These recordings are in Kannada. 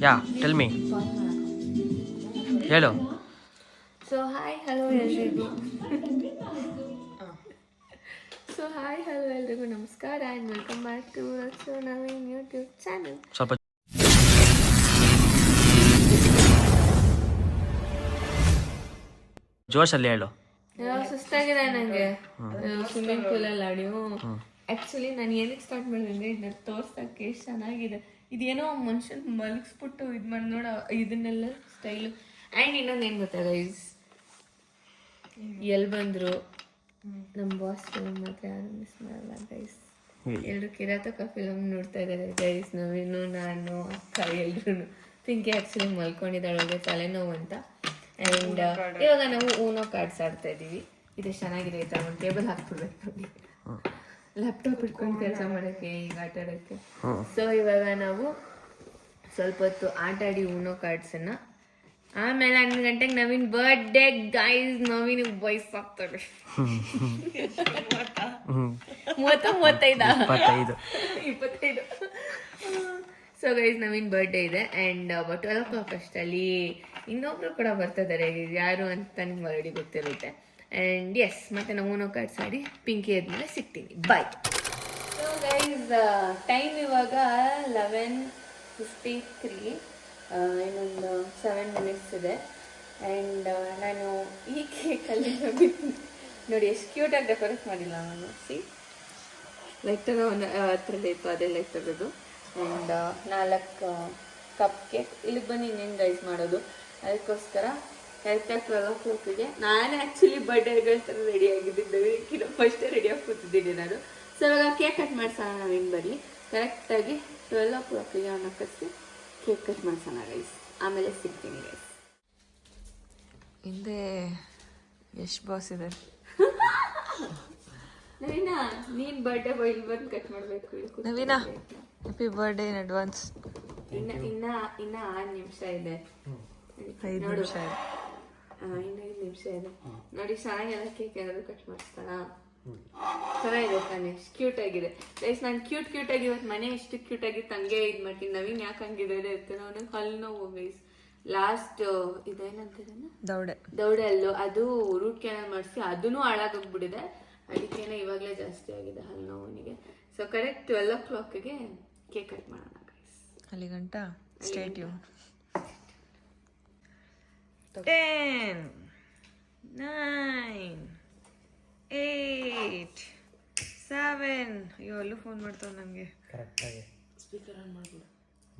ಯಾ ಟೆಲ್ ಮೀ ಹೇಳು. ಸೊ ಹಾಯ್ ಹಲೋ ಎಲ್ರಿಗೂ ನಮಸ್ಕಾರ and welcome back to Naveen YouTube channel. ಸ್ವಲ್ಪ ಜೋಶಲ್ಲಿ ಹೇಳು. ಸುಸ್ತಾಗಿದೆ ನನಗೆ ಸ್ವಿಮ್ಮಿಂಗ್ ಪೂಲಲ್ಲಿ ಆಡಿ. ಆ್ಯಕ್ಚುಲಿ ನಾನು ಏನಕ್ಕೆ ಸ್ಟಾರ್ಟ್ ಮಾಡಿದ್ರೆ ಇದನ್ನ ತೋರ್ಸೋಕ್ಕೆ ಎಷ್ಟು ಚೆನ್ನಾಗಿದೆ. ಇದೇನೋ ಮನುಷ್ಯನ ಮಲಗಿಸ್ಬಿಟ್ಟು ಇದು ಮಾಡಿ ನೋಡ ಇದನ್ನೆಲ್ಲ ಸ್ಟೈಲು. ಆ್ಯಂಡ್ ಇನ್ನೊಂದು ಏನು ಗೊತ್ತಾ ಗೈಸ್, ಎಲ್ಲಿ ಬಂದರು ನಮ್ಮ ಬಾಸ್ ಫಿಲಮ್ ಮಾತ್ರ ಯಾರು ಮಿಸ್ ಮಾಡಲ್ಲ ಗೈಸ್. ಎಲ್ಲರೂ ಕಿರಾತಕ ಫಿಲಮ್ ನೋಡ್ತಾ ಇದ್ದಾರೆ ಗೈಸ್. ನವೀನು, ನಾನು, ಅಕ್ಕ ಎಲ್ರು. ಪಿಂಕಿ ಆ್ಯಕ್ಚುಲಿ ಮಲ್ಕೊಂಡಿದ್ದಾಳೆ ತಲೆನೋವು ಅಂತ. ಆ್ಯಂಡ್ ಇವಾಗ ನಾವು ಊನೋ ಕಾರ್ಡ್ಸ್ ಆಡ್ತಾ ಇದ್ದೀವಿ. ಇದು ಚೆನ್ನಾಗಿದೆ ಆಯ್ತಾ, ಒಂದು ಟೇಬಲ್ ಹಾಕ್ಬಿಡ್ಬೇಕು ನೋಡಿ, ಲ್ಯಾಪ್ಟಾಪ್ ಇಟ್ಕೊಂಡು ಕೆಲಸ ಮಾಡೋಕ್ಕೆ, ಈಗ ಆಟ ಆಡೋಕ್ಕೆ. ಸೊ ಇವಾಗ ನಾವು ಸ್ವಲ್ಪ ಹೊತ್ತು ಆಟ ಆಡಿ ಊನೋ ಕಾರ್ಡ್ಸನ್ನು. ಆಮೇಲೆ 11 ಗಂಟೆಗೆ ನವೀನ್ ಬರ್ಡೇ ಗೈಸ್. ನವೀನ್ ವಯಸ್ಸಾಗ್ತಾರೆ 25. ಸೊ ಗೈಸ್ ನವೀನ್ ಬರ್ಡೇ ಇದೆ ಆ್ಯಂಡ್ 12 o'clock ಅಷ್ಟಲ್ಲಿ ಇನ್ನೊಬ್ರು ಕೂಡ ಬರ್ತಿದ್ದಾರೆ. ಯಾರು ಅಂತ ನಿಮ್ಗೆ ಆಲ್ರೆಡಿ ಗೊತ್ತಿರುತ್ತೆ. ಆ್ಯಂಡ್ ಎಸ್, ಮತ್ತೆ ನಾವು ಊನೋ ಕಾರ್ಡ್ಸ್ ಆಡಿ ಪಿಂಕಿ ಆದ್ಮೇಲೆ ಸಿಗ್ತೀನಿ. ಬಾಯ್. ಸೊ ಗೈಸ್ ಟೈಮ್ ಇವಾಗ 11:53. ಇನ್ನೊಂದು 7 minutes ಇದೆ. ಆ್ಯಂಡ್ ನಾನು ಈ ಕೇಕಲ್ಲಿ ನೋಡಿ ಎಷ್ಟು ಕ್ಯೂಟಾಗಿ ಡೆಕೋರೇಟ್ ಮಾಡಿಲ್ಲ ನಾನು. ಸಿ ಲೈಟರ್ ಒಂದು ಹತ್ರಲ್ಲಿ ಇತ್ತು, ಅದೇ ಲೈಟರದು. And 4 cup cake. ಇಲ್ಲಿಗೆ ಬನ್ನಿ ಇನ್ನೇನು ಗೈಸ್ ಮಾಡೋದು. ಅದಕ್ಕೋಸ್ಕರ ಕರೆಕ್ಟಾಗಿ 12 o'clockಗೆ ನಾನು ಆ್ಯಕ್ಚುಲಿ ಬರ್ಡೇಗಳ ಥರ ರೆಡಿ ಆಗಿದ್ದಿದ್ದು. ಇದಕ್ಕಿಂತ ಫಸ್ಟೇ ರೆಡಿಯಾಗಿ ಕೂತಿದ್ದೀನಿ ನಾನು. ಸೊ ಇವಾಗ ಕೇಕ್ ಕಟ್ ಮಾಡ್ಸೋಣ. ನಾವೇನು ಬರಲಿ ಕರೆಕ್ಟಾಗಿ 12 o'clockಗೆ ಅವನ್ನ ಕರೆಸಿ ಕೇಕ್ ಕಟ್ ಮಾಡ್ಸೋಣ ಗೈಸ್. ಆಮೇಲೆ ಸಿಗ್ತೀನಿ ಗೈಸ್. ಹಿಂದೆ ಎಷ್ಟು ಬಾಸ್ ಇದೆ. ನವೀನಾ, ನೀನು ಬರ್ಡೇ ಬಾಯ್ ಬಂದು ಕಟ್ ಮಾಡಬೇಕು. ನವೀನಾ, ಹ್ಯಾಪಿ ಬರ್ಡೇ ಇನ್ ಅಡ್ವಾನ್ಸ್. ಇನ್ನ 6 ನಿಮಿಷ ಇದೆ. 5 ನಿಮಿಷ ಇದೆ. ಇನ್ನು 5 ನಿಮಿಷ ಇದೆ ನೋಡಿ. ಚೆನ್ನಾಗೆಲ್ಲ ಕೇಕ್ ಏನಾದ್ರು ಕಟ್ ಮಾಡಿಸ್ತಾನ. ಚೆನ್ನಾಗಿದೆ ತಾನೆ, ಕ್ಯೂಟ್ ಆಗಿದೆ ಗೈಸ್. ನಾನು ಕ್ಯೂಟ್ ಆಗಿ ಇವತ್ತು ಮನೆ ಎಷ್ಟು ಕ್ಯೂಟ್ ಆಗಿತ್ತು ಹಂಗೆ ಇದು ಮಾಡ್ತೀನಿ. ನವೀನ್ ಯಾಕೆ ಹಂಗಿದೆ ಇರ್ತಾನೆ, ಅವನಿಗೆ ಹಲ್ಲು ನೋವು ಗೈಸ್. ಲಾಸ್ಟ್ ಇದೇನಂತಿದ್ದಾನೆ, ದೌಡೆ ಹಲ್ಲು, ಅದು ರೂಟ್ ಕ್ಯಾನಲ್ ಮಾಡಿಸಿ ಅದೂ ಹಾಳಾಗೋಗ್ಬಿಟ್ಟಿದೆ. ಅದಕ್ಕೇನೆ ಇವಾಗಲೇ ಜಾಸ್ತಿ ಆಗಿದೆ ಹಲ್ಲು ನೋವು ಅವನಿಗೆ. ಸೊ ಕರೆಕ್ಟ್ 12 o'clockಗೆ ಕೇಕ್ ಕಟ್ ಮಾಡೋಣ ಗೈಸ್. ಅಲ್ಲಿ ಗಂಟ ಸ್ಟೇಟ್ ಯು. 10 9 8 7. ಅಯ್ಯೋ ಅಲ್ಲೂ ಫೋನ್ ಮಾಡ್ತಾವ ನನಗೆ. ಕರೆಕ್ಟಾಗಿ ಸ್ಪೀಕರ್ ಆನ್ ಮಾಡ್ಬಿಡು.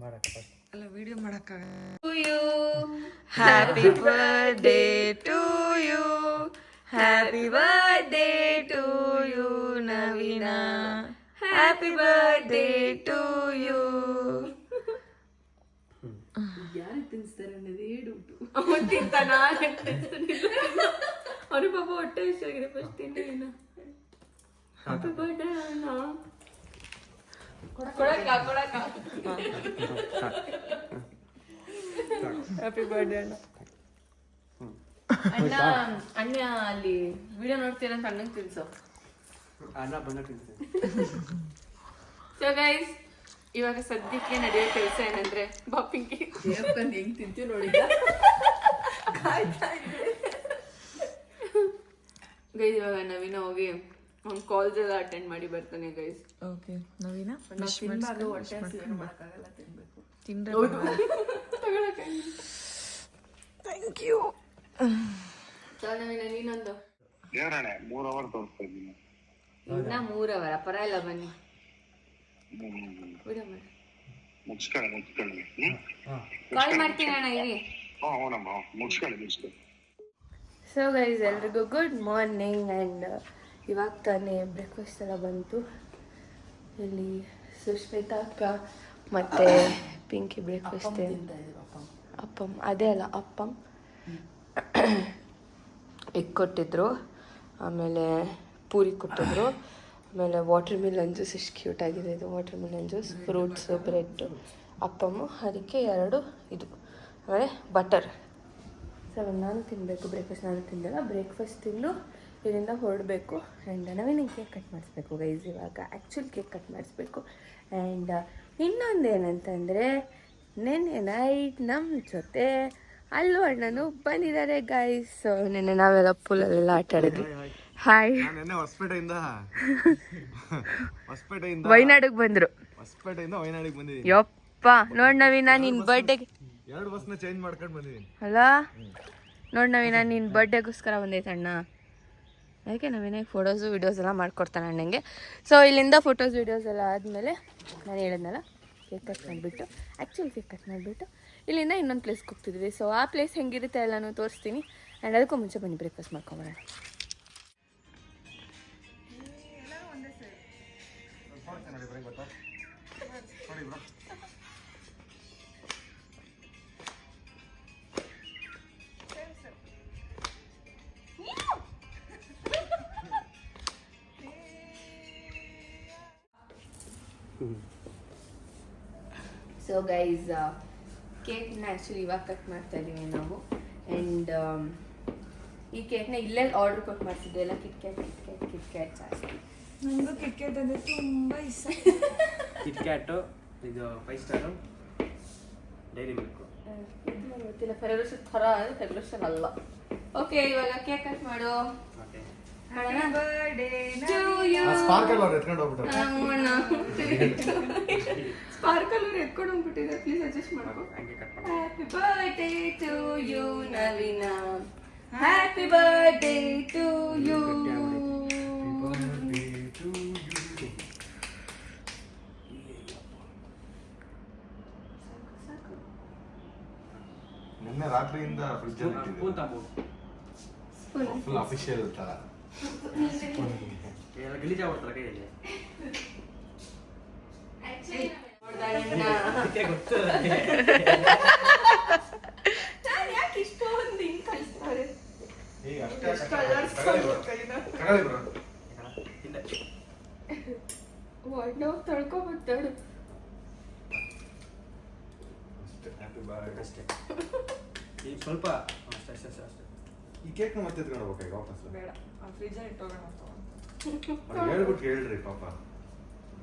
ಮಾಡಕ್ಕೆ ಅಲ್ಲ ವಿಡಿಯೋ ಮಾಡೋಕ್ಕಾಗಲ್ಲ. To you happy birthday to you, happy birthday to you Naveena, happy birthday to you. ಯಾರು ತಿನ್ನಿಸ್ತಾರೆ ಅನ್ನೋದೇ ಡೌಟು. ಅವನು ತಿಂತಾನ, ಅವ್ರ ಪಾಪ ಹೊಟ್ಟೆ ಇಷ್ಟಾಗಿದೆ. ಫಸ್ಟ್ ತಿಂಡಿ ಹ್ಯಾಪಿ ಬರ್ಡೇ ಅಣ್ಣ. ಹ್ಯಾಪಿ ಬರ್ಡೇ ಅಣ್ಣ. ಅಣ್ಣ ಅಲ್ಲಿ ವಿಡಿಯೋ ನೋಡ್ತೀರಂತ ಅಣ್ಣಂಗೆ ತಿನ್ಸು. ಸೊ ಗೈಸ್ ಇವಾಗ ಸದ್ಯಕ್ಕೆ ನಡೆಯೋ ಕೆಲಸ ಏನಂದ್ರೆ ಬಾಪಿಂಗಿ ಹೆಂಗ್ ತಿಂತೀವಿ ನೋಡಿ ಗೈಸ್. ಇವಾಗ ನವೀನ ಹೋಗಿ ಒಂದು ಕಾಲ್ಸ್ ಎಲ್ಲ ಅಟೆಂಡ್ ಮಾಡಿ ಬರ್ತಾನೆ ಗೈಸ್. ಓಕೆ ನವೀನ ಥ್ಯಾಂಕ್ ಯು. ನವೀನ ನೀನೊಂದು 3 hour ತೋರಿಸ್ತಾ ಇದ್ದೀನಿ. ಇನ್ನ 3 hour ಪರವಾಗಿಲ್ಲ, ಬನ್ನಿ ವಿಡಿಯೋ ಮಾಡಿ ಮುಚ್ಕೊಳ್ಳಿ. ಕಾಲ್ ಮಾಡ್ತೀನಿ ಅಣ್ಣ ಇರಿ. ಮುಚ್ಕೊಳ್ಳಿ. ಸೊ ಗೈಸ್ ಎಲ್ರಿಗೂ ಗುಡ್ ಮಾರ್ನಿಂಗ್. ಆ್ಯಂಡ್ ಇವಾಗ ತಾನೇ ಬ್ರೇಕ್ಫಾಸ್ಟ್ ಎಲ್ಲ ಬಂತು. ಇಲ್ಲಿ ಸುಶ್ಮಿತಾ ಅಕ್ಕ ಮತ್ತು ಪಿಂಕಿ ಬ್ರೇಕ್ಫಾಸ್ಟ್ ಅಪ್ಪಂ, ಅದೇ ಅಲ್ಲ ಅಪ್ಪಂ ಎಗ್ ಕೊಟ್ಟಿದ್ರು, ಆಮೇಲೆ ಪೂರಿ ಕೊಟ್ಟಿದ್ರು, ಆಮೇಲೆ ವಾಟರ್ ಮಿಲನ್ ಜ್ಯೂಸ್. ಎಷ್ಟು ಕ್ಯೂಟ್ ಆಗಿದೆ ಇದು watermelon juice, fruits, bread, appam, ಅದಕ್ಕೆ 2 ಇದು, ಆಮೇಲೆ ಬಟರ್. ಸೊ ನಾನು ತಿನ್ನಬೇಕು ಬ್ರೇಕ್ಫಾಸ್ಟ್. ನಾನು ತಿಂದಲ್ಲ, ಬ್ರೇಕ್ಫಾಸ್ಟ್ ತಿಂದು ಇದರಿಂದ ಹೊರಡಬೇಕು. ಆ್ಯಂಡ್ ನವೀನಿಗೆ ಕೇಕ್ ಕಟ್ ಮಾಡಿಸ್ಬೇಕು ಗೈಸ್. ಇವಾಗ ಆ್ಯಕ್ಚುಲಿ ಕೇಕ್ ಕಟ್ ಮಾಡಿಸ್ಬೇಕು. ಆ್ಯಂಡ್ ಇನ್ನೊಂದು ಏನಂತಂದರೆ ನೆನ್ನೆ ನೈಟ್ ನಮ್ಮ ಜೊತೆ ಅಲ್ಲೂ ಅಣ್ಣನು ಬಂದಿದ್ದಾರೆ ಗೈಸ್. ನೆನ್ನೆ ನಾವೆಲ್ಲ ಪೂಲಲ್ಲೆಲ್ಲ ಆಟ ಆಡಿದ್ವಿ. ಹಾಯ್. ಹೊಸಪೇಟೆಯಿಂದ ವಯನಾಡಿಗೆ ಬಂದ್ರು. ಹೊಸಪೇಟೆಯಿಂದ ವಯನಾಡಿಗೆ ಬಂದಿದ್ದೀನಿ. ಯಪ್ಪ ನೋಡ್ ನವೀನ ನಿನ್ ಬರ್ಡೇಗೆ 2 ಬಸ್ನ ಚೇಂಜ್ ಮಾಡ್ಕೊಂಡು ಬಂದಿದ್ದೀನಿ. ಅಲ್ಲ ನೋಡ್ ನವೀನ ನಿನ್ ಬರ್ಡೇಗೋಸ್ಕರ ಬಂದೈತೆ ಅಣ್ಣ. ಅದಕ್ಕೆ ನವೀನ ಫೋಟೋಸು ವಿಡಿಯೋಸ್ ಎಲ್ಲ ಮಾಡ್ಕೊಡ್ತಾನೆ ಅಣ್ಣಂಗೆ. ಸೊ ಇಲ್ಲಿಂದ ಫೋಟೋಸ್ ವಿಡಿಯೋಸ್ ಎಲ್ಲ ಆದಮೇಲೆ ನಾನು ಹೇಳಿದ್ನಲ್ಲ ಕೇಕ್ ಕಟ್ ಮಾಡಿಬಿಟ್ಟು ಆ್ಯಕ್ಚುಲಿ ಕೇಕ್ ಕಟ್ ಮಾಡಿಬಿಟ್ಟು ಇಲ್ಲಿಂದ ಇನ್ನೊಂದು ಪ್ಲೇಸ್ಗೆ ಹೋಗ್ತಿದ್ವಿ. ಸೊ ಆ ಪ್ಲೇಸ್ ಹೆಂಗಿರುತ್ತೆ ಎಲ್ಲನೂ ತೋರಿಸ್ತೀನಿ. ಆ್ಯಂಡ್ ಅದಕ್ಕೂ ಮುಂಚೆ ಬನ್ನಿ ಬ್ರೇಕ್ಫಾಸ್ಟ್ ಮಾಡ್ಕೊಂಬರೋಣ. ಸೊ ಗೈಸ್ ಕೇಕ್ನ ಆ್ಯಕ್ಚುಲಿ ಇವಾಗ ಕಟ್ ಮಾಡ್ತಾ ಇದ್ದೀವಿ ನಾವು. ಆ್ಯಂಡ್ ಈ ಕೇಕ್ನ ಇಲ್ಲೇ ಆರ್ಡ್ರ್ ಕೊಟ್ಟು ಮಾಡಿಸಿದ್ದೆ ಎಲ್ಲ ಕಿಟ್ಕ್ಯಾಟ್ ಜಾಸ್ತಿ. ನನಗೂ ಕಿಟ್ಕ್ಯಾಟ್ ಅಂದರೆ ತುಂಬ ಇಷ್ಟ. ಕಿಟ್ಕ್ಯಾಟು ಇದು 5 ಸ್ಟಾರು ಡೈರಿ ಮಿಲ್ಕು ಗೊತ್ತಿಲ್ಲ. ಫೆರರೋಸ್ ಥರ ಅಂದರೆ ಫೆರರೋಸ್ ಅಲ್ಲ. ಓಕೆ ಇವಾಗ ಕೇಕ್ ಕಟ್ ಮಾಡು. ಓಕೆ ಸ್ಪಾರ್ಕಲ್ ಅವ್ರು ಎತ್ಕೊಂಡು ಹೋಗ್ಬಿಟ್ರು. ಸ್ಪಾರ್ಕಲ್ ಅವ್ರು ಎತ್ಕೊಂಡು ಹೋಗ್ಬಿಟ್ಟಿದ್ದಾರೆ. ಪ್ಲೀಸ್ ಅಡ್ಜಸ್ಟ್ ಮಾಡ್ಕೊ. ಹಂಗೆ ಕಟ್ ಮಾಡಿ. Happy birthday to you Naveena. Happy birthday to you. ನಿನ್ನೆ ರಾತ್ರಿಯಿಂದ ಫ್ರಿಜ್ ಅಲ್ಲಿ ಸ್ಪೂನ್ ತಗೋ. ಫುಲ್ ಅಫಿಷಿಯಲ್ ತರ ಎಲ್ಲ ಗಲೀಜಾಗ್ಬಿಡ್ತಲ್ಲ ಕೈಯಲ್ಲಿ. ಗೊತ್ತು ಯಾಕೆ ಇಷ್ಟೊಂದು ಹಿಂಗೆ ಕಳಿಸ್ತಾರೆ? ಈಗ ಅಷ್ಟೇ ತಗೊಳ್ಳಿ ಬ್ರೋ. ಒಡ್ಡೋ ತಳ್ಕೊಬತ್ತಾಡು. ಅಷ್ಟೇ ಹ್ಯಾಪಿ ಬರ್ಡೇ ಅಷ್ಟೇ ಈಗ ಸ್ವಲ್ಪ ಅಷ್ಟೇ ಅಷ್ಟೇ ಅಷ್ಟೇ ಅಷ್ಟೇ. ಈ ಕೇಕ್ನ ಮತ್ತೆ ಎತ್ಕೊಂಡು ಹೋಗ್ಬೇಕಾಗ ವಾಪಸ್ ಬೇಡ ಫ್ರಿಜ್ಜಲ್ಲಿ ಇಟ್ಟೋಗೋಣ. ಅವ್ರು ಹೇಳ್ಬಿಟ್ಟು ಹೇಳ್ರಿ ಪಾಪ.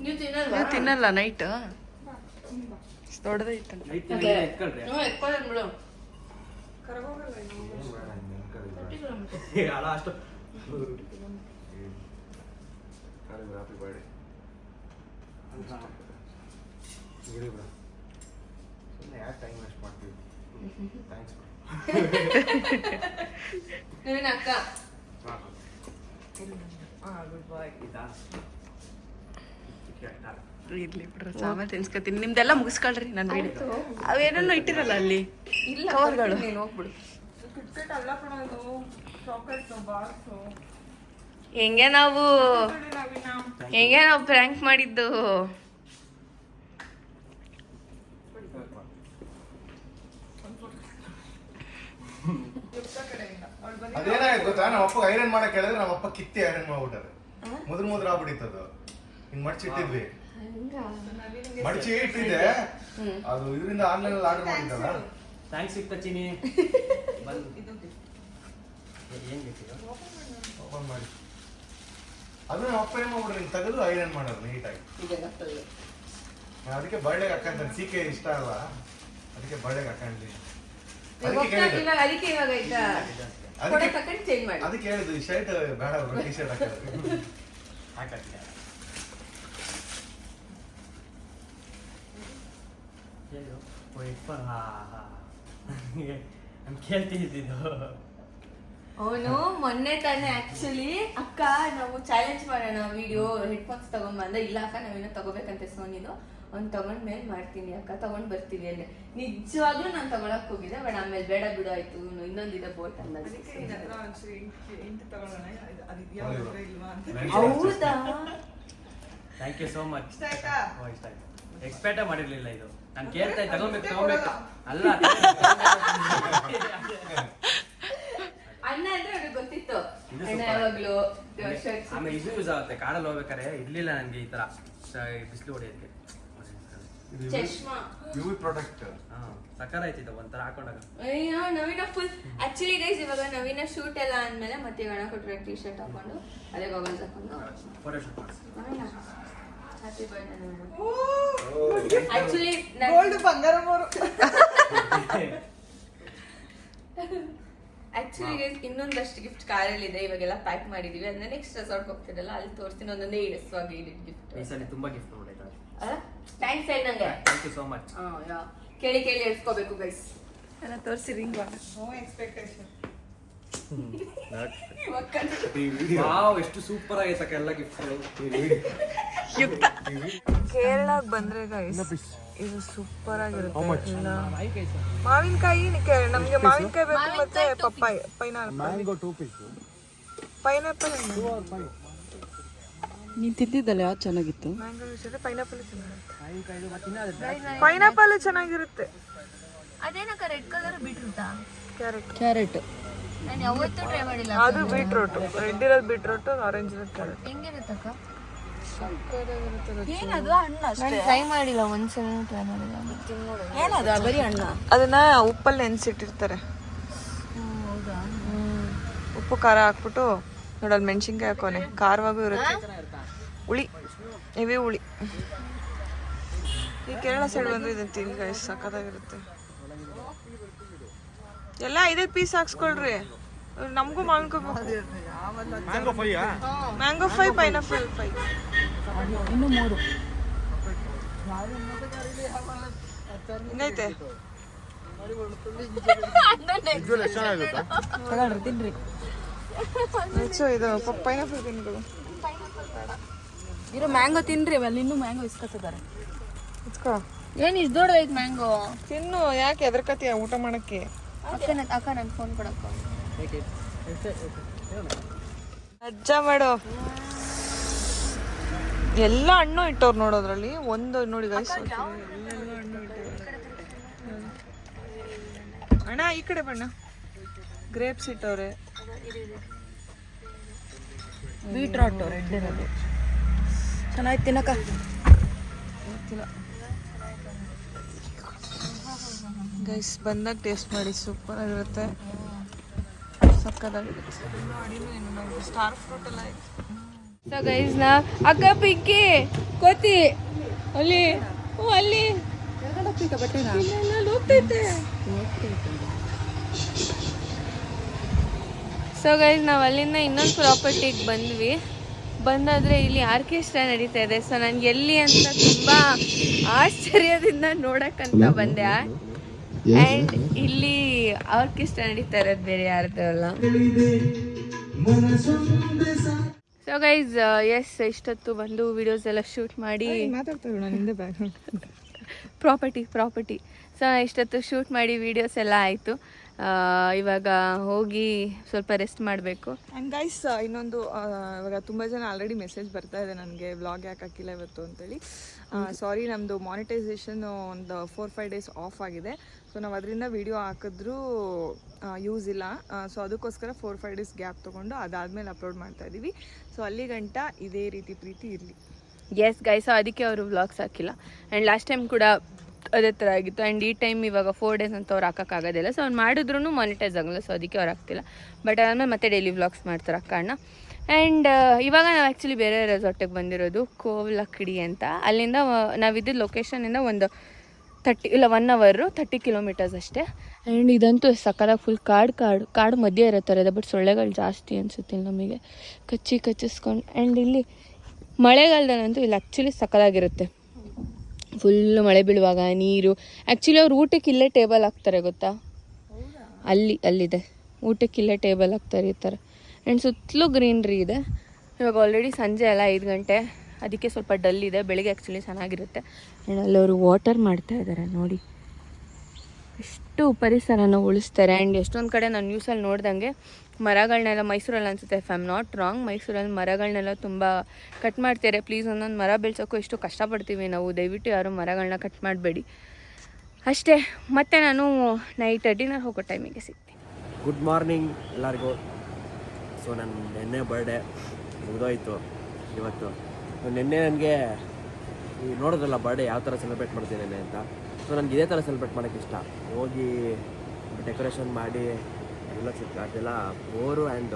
ನೀವು ತಿನ್ನಲ್ವಾ? ನೀವು ತಿನ್ನಲ್ಲ ನೈಟ್ ದೊಡ್ಡದೈತೆ ನೈಟ್ ಎತ್ಕೊಳ್ರಿ. ಎತ್ಕೊಳ್ಳೋದು ಬಿಡು. ಕರಗೋಗಲ್ಲ ಇನ್ನು. ಏನು ಬೇಡ ಹಿಂಗೆ ಅನ್ಕೊಳ್ಳಿ ಬ್ರೋ. ಅಲ್ಲ ಅಷ್ಟು ಹ್ಯಾಪಿ ಬರ್ಡೇ ಹೇಳಿ ಬ್ರೋ. ಸುಮ್ಮನೆ ಯಾಕೆ ಟೈಮ್ ವೇಸ್ಟ್ ಮಾಡ್ತೀವಿ? Thanks bro. ನೀವಿನ ಅಕ್ಕ ಗುಡ್ ಬಾಯ್. ಇದಾ ಇರ್ಲಿ ಬಿಡ್ರಿ ಸಾಮಾನು ತಿನ್ಸ್ಕೊತೀನಿ. ನಿಮ್ದೆಲ್ಲ ಮುಗಿಸ್ಕೊಳ್ರಿ ನನ್ನ ವಿಡಿಯೋ. ಅವೇನೋ ಇಟ್ಟಿರಲ್ಲ ಅಲ್ಲಿ ಇಲ್ಲ ಕವರ್ಗಳು. ನೀನು ಹೋಗ್ಬಿಡು. ಕಿಟ್ಕೆಟ್ ಅಲ್ಲ ಕಣ ಇದು ಚಾಕ್ಲೇಟ್ಸು ಬಾಕ್ಸು. ಹೆಂಗೆ ನಾವು ಪ್ರ್ಯಾಂಕ್ ಮಾಡಿದ್ದು. ಅದೇನಾಯ್ತು ಗೊತ್ತಾ, ನಮ್ಮ ಅಪ್ಪ ಐರನ್ ಮಾಡಕ್ ಹೇಳಿದ್ರೆ ನಮ್ಮ ಅಪ್ಪ ಕಿತ್ತಿ ಐರನ್ ಮಾಡ್ಬಿಟ್ಟಾರೆ. ಮುದ್ರ ಆಗ್ಬಿಟ್ಟಿತ್ತದು. ಹಿಂಗ್ ಮಡ್ಚಿಟ್ಟಿದ್ವಿ. ಮಡ್ಚಿ ಇಟ್ಟಿದ್ದೆ ಅದು ಇದರಿಂದ ಆನ್ಲೈನ್ ಅಲ್ಲಿ ಆರ್ಡರ್ ಮಾಡಿದ್ದಲ್ಲ. ಥ್ಯಾಂಕ್ಸ್ ಸಿಕ್ತ ಚಿನಿ. ಬಂದು ಏನ್ ಬೇಕಿದೆ ಓಪನ್ ಮಾಡಿ. ಅದು ನಮ್ಮ ಅಪ್ಪ ಏನ್ ಮಾಡ್ಬಿಟ್ರೆ ಹಿಂಗ್ ತೆಗೆದು ಐರನ್ ಮಾಡೋದು ನೀಟಾಗಿ. ಅದಕ್ಕೆ ಬರ್ಡೇಗೆ ಹಾಕಂತಾನೆ. ಸೀಕೆ ಇಷ್ಟ ಅಲ್ಲ, ಅದಕ್ಕೆ ಬರ್ಡೇಗೆ ಹಾಕೊಂಡ್ಲಿ. ಅದಕ್ಕೆ ಇವಾಗ ಆಯ್ತಾ ಚೇಂಜ್ ಮಾಡಿ. ಅದಕ್ಕೆ ಹೇಳಿದ್ದು ಈ ಶರ್ಟ್ ಬೇಡ, ಟಿ ಶರ್ಟ್ ಹಾಕೋದು. ಹಾಕಿ ಹೇಳು. ಹೆಡ್ಫೋನ್ ನಾನು ಕೇಳ್ತಿದ್ದು. ಅವನು ಮೊನ್ನೆ ತಾನೆ ಆಕ್ಚುಲಿ ಅಕ್ಕ ನಾವು ಚಾಲೆಂಜ್ ಮಾಡೋಣ ವಿಡಿಯೋ ಹೆಡ್ಫೋನ್ಸ್ ತಗೊಂಬಂದ. ಇಲ್ಲ ಅಕ್ಕ ನಾವೇನೋ ತಗೋಬೇಕಂತೆ ಸೋನಿದು. ಅವ್ನು ತಗೊಂಡ್ಮೇಲೆ ಮಾಡ್ತೀನಿ ಅಕ್ಕ, ತಗೊಂಡ್ ಬರ್ತೀವಿ ಅಂದೆ. ನಿಜವಾಗ್ಲೂ ನಾನು ತಗೊಳಕ್ ಹೋಗಿದ್ದೆ, ಬಟ್ ಆಮೇಲೆ ಬೇಡ ಬಿಡು ಆಯ್ತು ಇನ್ನೊಂದಿದೆ ಬೋಟ್ ಅಲ್ಲ. ಹೌದಾ? Thank you so much. ಇಷ್ಟ ಆಯ್ತು. ಎಕ್ಸ್ಪೆಕ್ಟೇ ಮಾಡಿರ್ಲಿಲ್ಲ ಇದು. ನಾನು ಕೇಳ್ತಾ ತಗೋಬೇಕು ಅಲ್ಲ. ಅಣ್ಣ ಅಂದ್ರೆ ಅವ್ರಿಗೆ ಗೊತ್ತಿತ್ತು. ಅಣ್ಣ ಯಾವಾಗ್ಲೂ ಆಮೇಲೆ ಇದು ಯೂಸ್ ಆಗುತ್ತೆ. ಕಾಡಲ್ಲಿ ಹೋಗ್ಬೇಕಾರೆ ಇರ್ಲಿಲ್ಲ ನನ್ಗೆ ಈ ತರ ಬಿಸಿಲು ಹೊಡೆಯೋದಕ್ಕೆ. ಚಶ್ಮಾ ಯೂವಿ ಪ್ರಾಡಕ್ಟ್ ಸಕ್ಕರ ಆಯ್ತಿತ್ತು ಒಂಥರ ಹಾಕೊಂಡಾಗ. ಅಯ್ಯೋ ನವೀನ ಫುಲ್ ಆಕ್ಚುಲಿ ಗೈಸ್ ಇವಾಗ ನವೀನ ಶೂಟ್ ಎಲ್ಲ ಅಂದ್ಮೇಲೆ ಮತ್ತೆ ಗಣ ಕೊಟ್ರೆ ಟಿ ಶರ್ಟ್ ಹಾಕೊಂಡು ಅದೇ ಗಾಗಲ್ಸ್ ಹಾಕೊಂಡು ಫೋಟೋ ಶೂಟ್ ಮಾಡಿಸಿ. ಹ್ಯಾಪಿ ಬರ್ಡೇ ಆಕ್ಚುಲಿ ಬಂಗಾರ ಆಕ್ಚುಲಿ ಇನ್ನೊಂದಷ್ಟು ಗಿಫ್ಟ್ ಕಾರಲ್ಲಿ ಇದೆ, ಇವಾಗೆಲ್ಲ ಪ್ಯಾಕ್ ಮಾಡಿದೀವಿ. ಅದನ್ನ ನೆಕ್ಸ್ಟ್ ರೆಸಾರ್ಟ್ ಹೋಗ್ತಿರಲ್ಲ ಅಲ್ಲಿ ತೋರಿಸ್ತೀನಿ ಒಂದೊಂದೇ ಇಳಿಸುವಾಗ ಗಿಫ್ಟ್. ಈ ಸಲ ತುಂಬಾ ಗಿಫ್ಟ್ ನೋಡೈತೆ. ಥ್ಯಾಂಕ್ಸ್ ಹೇಳಿ ನಂಗೆ. Thank you so much. ಕೇಳಿ ಎಳ್ಸ್ಕೋಬೇಕು ಗೈಸ್. ಎಲ್ಲ ತೋರಿಸಿ ರಿಂಗ್ ನೋ ಎಕ್ಸ್ಪೆಕ್ಟೇಷನ್. ವಾವ್, ಎಷ್ಟು ಸೂಪರ್ ಆಗೈತೆ ಅಕ್ಕ ಎಲ್ಲ ಗಿಫ್ಟ್ಗಳು. ಯುಕ್ತ ಕೇರಳಕ್ಕೆ ಬಂದ್ರೆ ಗೈಸ್ ಇದು ಸೂಪರ್ ಆಗಿರುತ್ತೆ. ಮಾವಿನಕಾಯಿ ನಮ್ಗೆ ಮಾವಿನಕಾಯಿ ಬೇಕು ಮತ್ತೆ ಪಪ್ಪಾಯಿ ಪೈನಾಪಲ್ ನೀನ್ ತಿಂದಿದ್ದಲ್ಲ ಯಾವ್ದು ಚೆನ್ನಾಗಿತ್ತು? ಮ್ಯಾಂಗೋ ಜ್ಯೂಸ್ ಪೈನಾಪಲ್ ಪೈನಾಪಲ್ ಚೆನ್ನಾಗಿರುತ್ತೆ. ಅದೇನಕ್ಕ ರೆಡ್ ಕಲರ್ ಬೀಟ್ರೂಟಾ? ಕ್ಯಾರೆಟ್ ನಾನು ಯಾವತ್ತೂ ಟ್ರೈ ಮಾಡಿಲ್ಲ. ಅದು ಬೀಟ್ರೂಟ್, ರೆಡ್ ಇರೋದು ಬೀಟ್ರೂಟ್, ಆರೆಂಜ್ ಇರೋದು ಕ್ಯಾರೆಟ್. ಹೆಂಗಿರುತ್ತಕ್ಕ? ಏನದು? ಹಣ್ಣು ಅಷ್ಟೇ. ನಾನು ಟ್ರೈ ಮಾಡಿಲ್ಲ, ಒಂದ್ಸಲ ಟ್ರೈ ಮಾಡಿಲ್ಲ. ಏನದು? ಬರೀ ಹಣ್ಣು. ಅದನ್ನ ಉಪ್ಪಲ್ಲಿ ನೆನ್ಸಿಟ್ಟಿರ್ತಾರೆ. ಉಪ್ಪು ಖಾರ ಹಾಕ್ಬಿಟ್ಟು ನೋಡಲ್ಲಿ ಮೆಣಸಿನ್ಕಾಯಿ ಹಾಕೋನೆ, ಖಾರವಾಗೂ ಇರುತ್ತೆ, ಹುಳಿ ಇವೇ ಹುಳಿ. ಈ ಕೇರಳ ಸೈಡ್ ಬಂದ್ರೆ ಇದನ್ನ ತಿನ್ನಿ ಗೈಸ್, ಸಕ್ಕತ್ತಾಗಿರುತ್ತೆ. ಎಲ್ಲ 5 ಪೀಸ್ ಹಾಕ್ಸ್ಕೊಳ್ರಿ. ನಮಗೂ ಮಾವಿನಕಾಯಿ ಮ್ಯಾಂಗೋ 5 ಪೈನಾಪಲ್ 5 ಇನ್ನು 3 ಹಿಂಗೈತೆ. ತಗೊಳ್ರಿ ತಿನ್ರಿ. ಹೆಚ್ಚು ಇದು ಪೈನಾಪಲ್ ತಿನ್ಗಳು. ಇರೋ ಮ್ಯಾಂಗೋ ತಿನ್ರಿ, ಅಲ್ಲಿ ಇನ್ನೂ ಮ್ಯಾಂಗೋ ಇಸ್ಕೊತಿದ್ದಾರೆ. ಇಟ್ಕೋ, ಏನ್ ಇಷ್ಟು ದೊಡ್ಡದೈತ್ ಮ್ಯಾಂಗೋ? ತಿನ್ನು. ಯಾಕೆ ಎದ್ರಕತ್ತೀಯ ಊಟ ಮಾಡಕ್ಕೆ? ಅಕ್ಕ ನನ್ ಫೋನ್ ಕೊಡಕ್ಕ. ಅಜ್ಜ ಮಾಡು. ಎಲ್ಲ ಹಣ್ಣು ಇಟ್ಟವ್ರು ನೋಡೋದ್ರಲ್ಲಿ. ಒಂದು ನೋಡಿ ಗೈಸ್, ಅಣ್ಣ ಈ ಕಡೆ ಬಣ್ಣ ಗ್ರೇಪ್ಸ್ ಇಟ್ಟವ್ರೆ. ಬೀಟ್ರೋಟ್ ರೆಡ್ ಇರೋದು ಚೆನ್ನಾಗಿ ತಿನ್ನಕ. ಗೈಸ್ ಬಂದಾಗ ಟೇಸ್ಟ್ ಮಾಡಿ, ಸೂಪರ್ ಆಗಿರುತ್ತೆ, ಸಕ್ಕತ್ತಾಗಿರುತ್ತೆ. ಸ್ಟಾರ್ ಫ್ರೂಟ್ ಎಲ್ಲ ಆಯ್ತು. ಸೊ ಗೈಸ್ ನಾ ಅಕ್ಕ ಪಿಕ್ಕಿ ಕೋತಿ ಅಲ್ಲಿ ಅಲ್ಲಿ ಹೋಗ್ತೈತೆ. ಸೊ ಗೈಸ್ ನಾವು ಅಲ್ಲಿಂದ ಇನ್ನೊಂದು ಪ್ರಾಪರ್ಟಿಗೆ ಬಂದಾದ್ರೆ ಇಲ್ಲಿ ಆರ್ಕೆಸ್ಟ್ರಾ ನಡೀತಾ ಇದೆ. ಸೊ ನನಗೆ ಎಲ್ಲಿ ಅಂತ ತುಂಬ ಆಶ್ಚರ್ಯದಿಂದ ನೋಡಕ್ಕಂತ ಬಂದೆ. ಆ್ಯಂಡ್ ಇಲ್ಲಿ ಆರ್ಕೆಸ್ಟ್ರಾ ನಡೀತಾ ಇರೋದು ಬೇರೆ ಯಾರ್ದು ಅಲ್ಲ. ಸೊ ಗೈಸ್ ಎಸ್ ಇಷ್ಟೊತ್ತು ಬಂದು ವಿಡಿಯೋಸ್ ಎಲ್ಲ ಶೂಟ್ ಮಾಡಿ ಪ್ರಾಪರ್ಟಿ ಸೊ ಇಷ್ಟೊತ್ತು ಶೂಟ್ ಮಾಡಿ ವಿಡಿಯೋಸ್ ಎಲ್ಲ ಆಯಿತು. ಇವಾಗ ಹೋಗಿ ಸ್ವಲ್ಪ ರೆಸ್ಟ್ ಮಾಡಬೇಕು. ಆ್ಯಂಡ್ ಗೈಸ್ ಇನ್ನೊಂದು ಇವಾಗ ತುಂಬ ಜನ ಆಲ್ರೆಡಿ ಮೆಸೇಜ್ ಬರ್ತಾ ಇದೆ ನನಗೆ, ವ್ಲಾಗ್ ಯಾಕೆ ಹಾಕಿಲ್ಲ ಇವತ್ತು ಅಂತೇಳಿ. ಸಾರಿ, ನಮ್ಮದು ಮಾನಿಟೈಸೇಷನ್ ಒಂದು 4-5 ಡೇಸ್ ಆಫ್ ಆಗಿದೆ. ಸೊ ನಾವು ಅದರಿಂದ ವಿಡಿಯೋ ಹಾಕಿದ್ರೂ ಯೂಸ್ ಇಲ್ಲ. ಸೊ ಅದಕ್ಕೋಸ್ಕರ 4-5 ಡೇಸ್ ಗ್ಯಾಪ್ ತೊಗೊಂಡು ಅದಾದಮೇಲೆ ಅಪ್ಲೋಡ್ ಮಾಡ್ತಾ ಇದ್ದೀವಿ. ಸೊ ಅಲ್ಲಿ ಗಂಟ ಇದೇ ರೀತಿ ಪ್ರೀತಿ ಇರಲಿ. ಎಸ್ ಗೈಸ್, ಅದಕ್ಕೆ ಅವರು ವ್ಲಾಗ್ಸ್ ಹಾಕಿಲ್ಲ. ಆ್ಯಂಡ್ ಲಾಸ್ಟ್ ಟೈಮ್ ಕೂಡ ಅದೇ ಥರ ಆಗಿತ್ತು. ಆ್ಯಂಡ್ ಈ ಟೈಮ್ ಇವಾಗ 4 ಡೇಸ್ ಅಂತ ಅವ್ರು ಹಾಕೋಕ್ಕಾಗೋದಿಲ್ಲ. ಸೊ ಅವ್ನು ಮಾಡಿದ್ರೂ ಮಾನಿಟೈಸ್ ಆಗಲ್ಲ. ಸೊ ಅದಕ್ಕೆ ಅವ್ರು ಹಾಕ್ತಿಲ್ಲ. ಬಟ್ ಅದಾದಮೇಲೆ ಮತ್ತೆ ಡೈಲಿ ವ್ಲಾಗ್ಸ್ ಮಾಡ್ತಾರೆ ಅಕ್ಕ ಅಣ್ಣ. ಆ್ಯಂಡ್ ಇವಾಗ ನಾವು ಆ್ಯಕ್ಚುಲಿ ಬೇರೆ ರೆಸಾರ್ಟಿಗೆ ಬಂದಿರೋದು, ಕೋವಲಕ್ಕಡಿ ಅಂತ. ಅಲ್ಲಿಂದ ನಾವಿದ್ದ ಲೊಕೇಶನಿಂದ ಒಂದು 1 ಅವರ್ 30 ಕಿಲೋಮೀಟರ್ಸ್ ಅಷ್ಟೇ. ಆ್ಯಂಡ್ ಇದಂತೂ ಸಕ್ಕದಾಗ ಫುಲ್ ಕಾಡು ಮಧ್ಯೆ ಇರೋ ಥರ ಇದೆ. ಬಟ್ ಸೊಳ್ಳೆಗಳು ಜಾಸ್ತಿ ಅನಿಸುತ್ತೆ ನಮಗೆ, ಕಚ್ಚಿಸ್ಕೊಂಡು. ಆ್ಯಂಡ್ ಇಲ್ಲಿ ಮಳೆಗಾಲದಲ್ಲಂತೂ ಇಲ್ಲಿ ಆ್ಯಕ್ಚುಲಿ ಸಕ್ಕದಾಗಿರುತ್ತೆ. ಫುಲ್ಲು ಮಳೆ ಬೀಳುವಾಗ ನೀರು. ಆ್ಯಕ್ಚುಲಿ ಅವ್ರು ಊಟಕ್ಕೆ ಇಲ್ಲೇ ಟೇಬಲ್ ಹಾಕ್ತಾರೆ ಗೊತ್ತಾ, ಅಲ್ಲಿದೆ ಊಟಕ್ಕೆ ಇಲ್ಲೇ ಟೇಬಲ್ ಹಾಕ್ತಾರೆ ಈ ಥರ. ಆ್ಯಂಡ್ ಸುತ್ತಲೂ ಗ್ರೀನ್ರಿ ಇದೆ. ಇವಾಗ ಆಲ್ರೆಡಿ ಸಂಜೆ ಅಲ್ಲ 5 ಗಂಟೆ, ಅದಕ್ಕೆ ಸ್ವಲ್ಪ ಡಲ್ ಇದೆ. ಬೆಳಿಗ್ಗೆ ಆ್ಯಕ್ಚುಲಿ ಚೆನ್ನಾಗಿರುತ್ತೆ. ಆ್ಯಂಡ್ ಅಲ್ಲವರು ವಾಟರ್ ಮಾಡ್ತಾ ಇದ್ದಾರೆ ನೋಡಿ, ಎಷ್ಟು ಪರಿಸರನ ಉಳಿಸ್ತಾರೆ. ಆ್ಯಂಡ್ ಎಷ್ಟೊಂದು ಕಡೆ ನಾನು ನ್ಯೂಸಲ್ಲಿ ನೋಡ್ದಂಗೆ ಮರಗಳನ್ನೆಲ್ಲ, ಮೈಸೂರಲ್ಲಿ ಅನಿಸುತ್ತೆ if I am not wrong, ಮೈಸೂರಲ್ಲಿ ಮರಗಳನ್ನೆಲ್ಲ ತುಂಬ ಕಟ್ ಮಾಡ್ತಾರೆ. ಪ್ಲೀಸ್ ಒಂದೊಂದು ಮರ ಬೆಳೆಸೋಕ್ಕೂ ಎಷ್ಟು ಕಷ್ಟಪಡ್ತೀವಿ ನಾವು. ದಯವಿಟ್ಟು ಯಾರು ಮರಗಳನ್ನ ಕಟ್ ಮಾಡಬೇಡಿ ಅಷ್ಟೇ. ಮತ್ತು ನಾನು ನೈಟ್ ಡಿನ್ನರ್ ಹೋಗೋ ಟೈಮಿಗೆ ಸಿಗ್ತೀನಿ. ಗುಡ್ ಮಾರ್ನಿಂಗ್ ಎಲ್ಲರಿಗೂ. ಸೊ ನನ್ನ ನಿನ್ನೆ ಬರ್ಡೇ ಮುಗಿದೋಯ್ತು ಇವತ್ತು. ನಿನ್ನೆ ನನಗೆ ಈ ನೋಡೋದಲ್ಲ ಬರ್ಡೇ ಯಾವ ಥರ ಸೆಲೆಬ್ರೇಟ್ ಮಾಡ್ತೀನಿ ಅಂತ. ಸೊ ನನಗೆ ಇದೇ ಥರ ಸೆಲೆಬ್ರೇಟ್ ಮಾಡೋಕ್ಕೆ ಇಷ್ಟ. ಹೋಗಿ ಡೆಕೋರೇಷನ್ ಮಾಡಿ ಎಲ್ಲ ಅದೆಲ್ಲ ಬೋರು. ಆ್ಯಂಡ್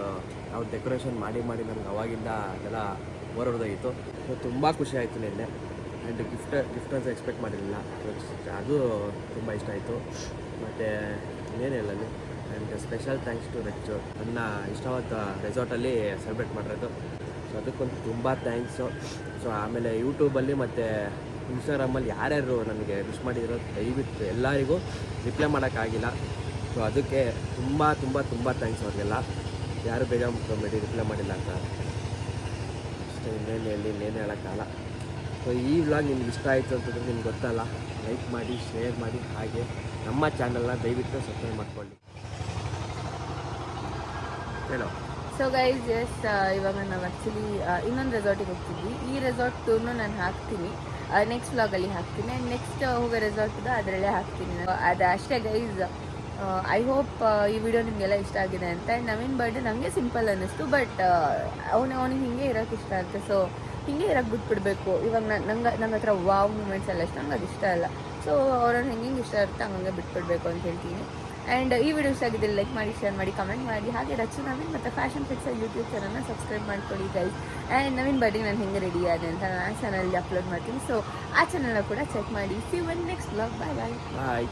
ನಾವು ಡೆಕೋರೇಷನ್ ಮಾಡಿ ನನಗೆ ಅವಾಗಿಂದ ಅದೆಲ್ಲ ಹೊರಡ್ದಾಗಿತ್ತು. ಸೊ ತುಂಬ ಖುಷಿ ಆಯಿತು ನಿನ್ನೆ. ಆ್ಯಂಡ್ ಗಿಫ್ಟ್ ಅಂತ ಎಕ್ಸ್ಪೆಕ್ಟ್ ಮಾಡಿರಲಿಲ್ಲ. ಅದು ತುಂಬ ಇಷ್ಟ ಆಯಿತು. ಮತ್ತು ಇನ್ನೇನು ಹೇಳಲಿ, ಆ್ಯಂಡ್ ಸ್ಪೆಷಲ್ ಥ್ಯಾಂಕ್ಸ್ ಟು ರೆಚ್ಚು, ನನ್ನ ಇಷ್ಟವಾದ ರೆಸಾರ್ಟಲ್ಲಿ ಸೆಲೆಬ್ರೇಟ್ ಮಾಡಿರೋದು. ಸೊ ಅದಕ್ಕೊಂದು ತುಂಬ ಥ್ಯಾಂಕ್ಸು. ಸೊ ಆಮೇಲೆ ಯೂಟ್ಯೂಬಲ್ಲಿ ಮತ್ತು ಇನ್ಸ್ಟಾಗ್ರಾಮಲ್ಲಿ ಯಾರ್ಯಾರು ನನಗೆ ವಿಶ್ ಮಾಡಿರೋ ದಯವಿಟ್ಟು ಎಲ್ಲರಿಗೂ ರಿಪ್ಲೈ ಮಾಡೋಕ್ಕಾಗಿಲ್ಲ. ಸೊ ಅದಕ್ಕೆ ತುಂಬ ತುಂಬ ತುಂಬ ಥ್ಯಾಂಕ್ಸ್ ಅವ್ರಿಗೆಲ್ಲ. ಯಾರು ಬೇಗ ಮುಟ್ಕೊಂಬೇಡಿ ರಿಪ್ಲೈ ಮಾಡಿಲ್ಲ ಅಂತ. ಅಷ್ಟೇ, ಇನ್ನೇನು ಹೇಳೋಕ್ಕಾಗಲ್ಲ. ಸೊ ಈ ವ್ಲಾಗ್ ನಿಮ್ಗೆ ಇಷ್ಟ ಆಯಿತು ಅಂತಂದರೆ ನಿಮ್ಗೆ ಗೊತ್ತಲ್ಲ, ಲೈಕ್ ಮಾಡಿ, ಶೇರ್ ಮಾಡಿ, ಹಾಗೆ ನಮ್ಮ ಚಾನಲ್ನ ದಯವಿಟ್ಟು ಸಬ್ಸ್ಕ್ರೈಬ್ ಮಾಡ್ಕೊಳ್ಳಿ. ಹೇಳೋ. ಸೊ ಗೈಸ್, ಎಸ್, ಇವಾಗ ನಾವು ಆ್ಯಕ್ಚುಲಿ ಇನ್ನೊಂದು ರೆಸಾರ್ಟಿಗೆ ಹೋಗ್ತಿದ್ವಿ. ಈ ರೆಸಾರ್ಟ್ ಟೂರ್ನು ನಾನು ಹಾಕ್ತೀನಿ, ನೆಕ್ಸ್ಟ್ ವ್ಲಾಗಲ್ಲಿ ಹಾಕ್ತೀನಿ. ಆ್ಯಂಡ್ ನೆಕ್ಸ್ಟ್ ಹೋಗೋ ರೆಸಾರ್ಟ್ದು ಅದರಲ್ಲೇ ಹಾಕ್ತೀನಿ. ಅದು ಅಷ್ಟೇ ಗೈಸ್. ಐ ಹೋಪ್ ಈ ವಿಡಿಯೋ ನಿಮಗೆಲ್ಲ ಇಷ್ಟ ಆಗಿದೆ ಅಂತ. ಆ್ಯಂಡ್ ನವೀನ್ ಬರ್ಡೇ ನನಗೆ ಸಿಂಪಲ್ ಅನ್ನಿಸ್ತು, ಬಟ್ ಅವನಿಗೆ ಹಿಂಗೆ ಇರೋಕ್ಕೆ ಇಷ್ಟ ಆಗುತ್ತೆ. ಸೊ ಹಿಂಗೆ ಇರೋಕ್ಕೆ ಬಿಟ್ಬಿಡ್ಬೇಕು. ಇವಾಗ ನಂಗೆ ಹತ್ರ ವಾವ್ ಮೂಮೆಂಟ್ಸ್ ಎಲ್ಲ ಇಷ್ಟ, ನಂಗೆ ಅದು ಇಷ್ಟ ಅಲ್ಲ. ಸೊ ಅವ್ರನ್ನ ಹೆಂಗೆ ಇಷ್ಟ ಇರುತ್ತೆ ಹಂಗೆ ಬಿಟ್ಬಿಡ್ಬೇಕು ಅಂತ ಹೇಳ್ತೀನಿ. ಆ್ಯಂಡ್ ಈ ವಿಡಿಯೋ ಇಷ್ಟ ಆಗಿದ್ದರೆ ಲೈಕ್ ಮಾಡಿ, ಶೇರ್ ಮಾಡಿ, ಕಮೆಂಟ್ ಮಾಡಿ. ಹಾಗೆ ರಚು ನವೀನ್ ಮತ್ತು ಫ್ಯಾಷನ್ ಫಿಕ್ಸ್ ಯೂಟ್ಯೂಬ್ ಚಾನಲ್ನ ಸಬ್ಸ್ಕ್ರೈಬ್ ಮಾಡ್ಕೊಳ್ಳಿ ಗೈಸ್. ಆ್ಯಂಡ್ ನವೀನ್ ಬರ್ಡೇ ನಾನು ಹೆಂಗೆ ರೆಡಿ ಆದೆ ಅಂತ ನಾನು ಆ ಚಾನಲಲ್ಲಿ ಅಪ್ಲೋಡ್ ಮಾಡ್ತೀನಿ. ಸೊ ಆ ಚಾನಲ್ನ ಕೂಡ ಚೆಕ್ ಮಾಡಿ. See you in next vlog. Bye bye. Bye.